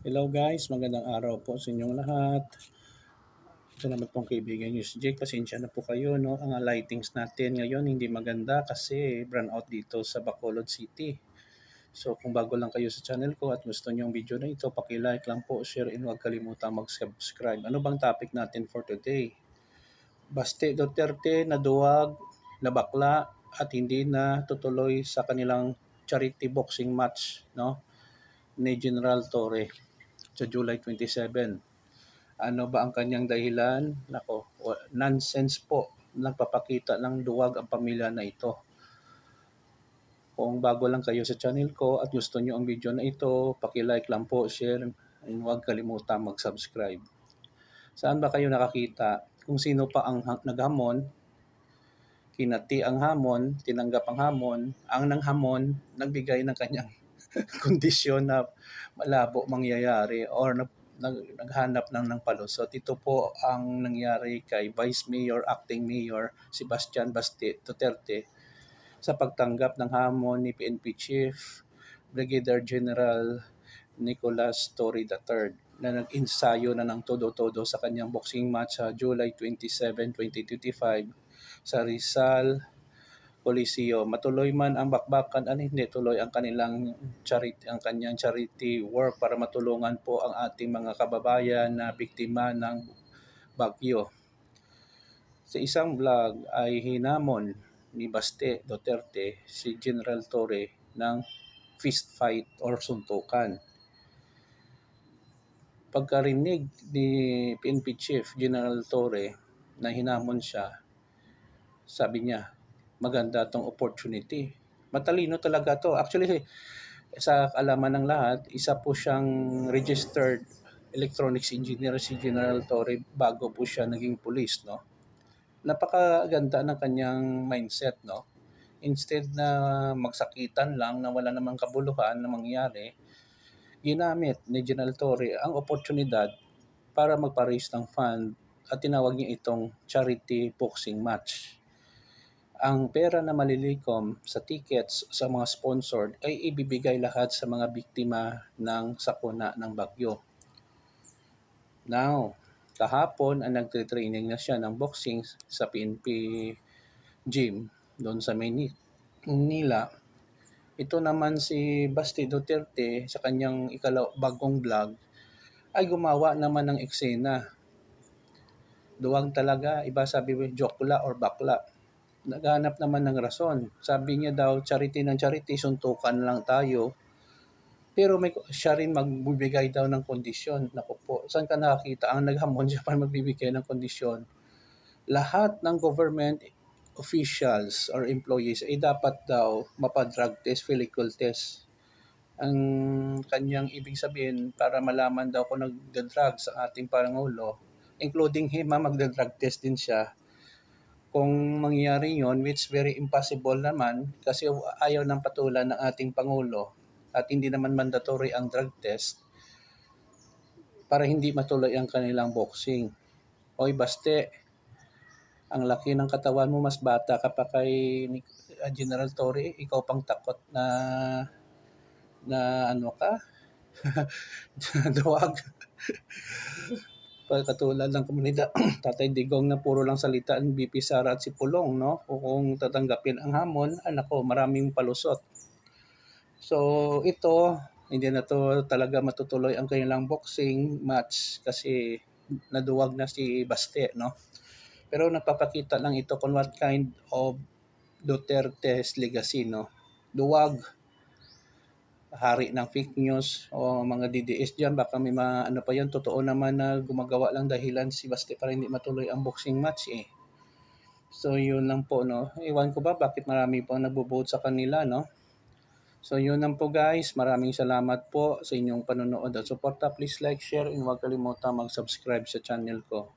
Hello guys, magandang araw po sa inyong lahat. Ito naman pong kaibigan niyo si Jake. Pasensya na po kayo, no? Ang lightings natin ngayon hindi maganda kasi brown out dito sa Bacolod City. So kung bago lang kayo sa channel ko at gusto niyo ang video na ito, paki-like lang po, share, and huwag kalimutang mag-subscribe. Ano bang topic natin for today? Baste Duterte na duwag, na bakla, at hindi na tutuloy sa kanilang charity boxing match, no? Ni General Torre sa July 27. Ano ba ang kanyang dahilan? Nako, nonsense po. Nagpapakita ng duwag ang pamilya na ito. Kung bago lang kayo sa channel ko at gusto nyo ang video na ito, paki-like lang po, share, and huwag kalimutan mag-subscribe. Saan ba kayo nakakita? Kung sino pa ang naghamon, kinati ang hamon, tinanggap ang hamon, ang nanghamon, nagbigay ng kanyang kondisyon na malabo mangyayari or naghanap ng palusot. Ito po ang nangyari kay Vice Mayor, Acting Mayor Sebastian Baste Duterte sa pagtanggap ng hamon ni PNP Chief Brigadier General Nicolas Torre III na nag-ensayo na ng todo-todo sa kanyang boxing match sa July 27, 2025 sa Rizal Coliseo. Matuloy man ang bakbakan at hindi tuloy ang kanyang charity work para matulungan po ang ating mga kababayan na biktima ng bagyo. Sa isang vlog ay hinamon ni Baste Duterte si General Torre ng fist fight or suntukan. Pagkarinig ni PNP Chief General Torre na hinamon siya, sabi niya, maganda tong opportunity. Matalino talaga to. Actually, sa kaalaman ng lahat, isa po siyang registered electronics engineer si General Torre bago po siya naging police, no? Napakaganda ng kanyang mindset, no? Instead na magsakitan lang na wala namang kabuluhan na mangyari, ginamit ni General Torre ang oportunidad para magpa-raise ng fund at tinawag niya itong charity boxing match. Ang pera na malilikom sa tickets sa mga sponsored ay ibibigay lahat sa mga biktima ng sakuna ng bagyo. Now, kahapon ang nagtitraining na siya ng boxing sa PNP gym doon sa Manila. Ito naman si Basti Duterte sa kanyang bagong vlog ay gumawa naman ng eksena. Duwag talaga, iba sabi mo joke la or bakla. Naghanap naman ng rason. Sabi niya daw, charity ng charity, suntukan lang tayo. Pero siya rin magbibigay daw ng kondisyon. Naku po, saan ka nakakita? Ang naghamon siya para magbibigay ng kondisyon. Lahat ng government officials or employees ay dapat daw mapadrug test, physical test. Ang kanyang ibig sabihin para malaman daw kung nagda-drug sa ating Pangulo, including him, magda-drug test din siya. Kung mangyayari yon, which very impossible naman kasi ayaw ng patulan ng ating Pangulo at hindi naman mandatory ang drug test para hindi matuloy ang kanilang boxing. Oy Baste, ang laki ng katawan mo, mas bata ka pa kay General Torre, ikaw pang takot na ano ka, duwag. Katulad ng komunidad Tatay Digong na puro lang salita ang BP Sara at si Pulong, no? Kung tatanggapin ang hamon, anak ko, maraming palusot. So ito, hindi na to talaga matutuloy ang kanilang boxing match kasi naduwag na si Baste, no? Pero nagpapakita lang ito kung what kind of Duterte's legacy, no? Duwag, hari ng fake news o mga DDS dyan, baka may mga ano pa yan, totoo naman na gumagawa lang dahilan si Baste para hindi matuloy ang boxing match eh. So yun lang po, no? Iwan ko ba bakit marami po nagbo-vote sa kanila, no? So yun lang po guys, maraming salamat po sa inyong panonood at suporta. Please like, share, and huwag kalimutan mag-subscribe sa channel ko.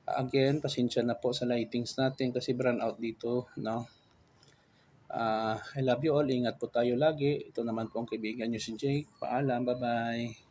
Again, pasensya na po sa lightings natin kasi brown out dito, no? I love you all. Ingat po tayo lagi. Ito naman po ang kaibigan nyo si Jake. Paalam. Bye-bye.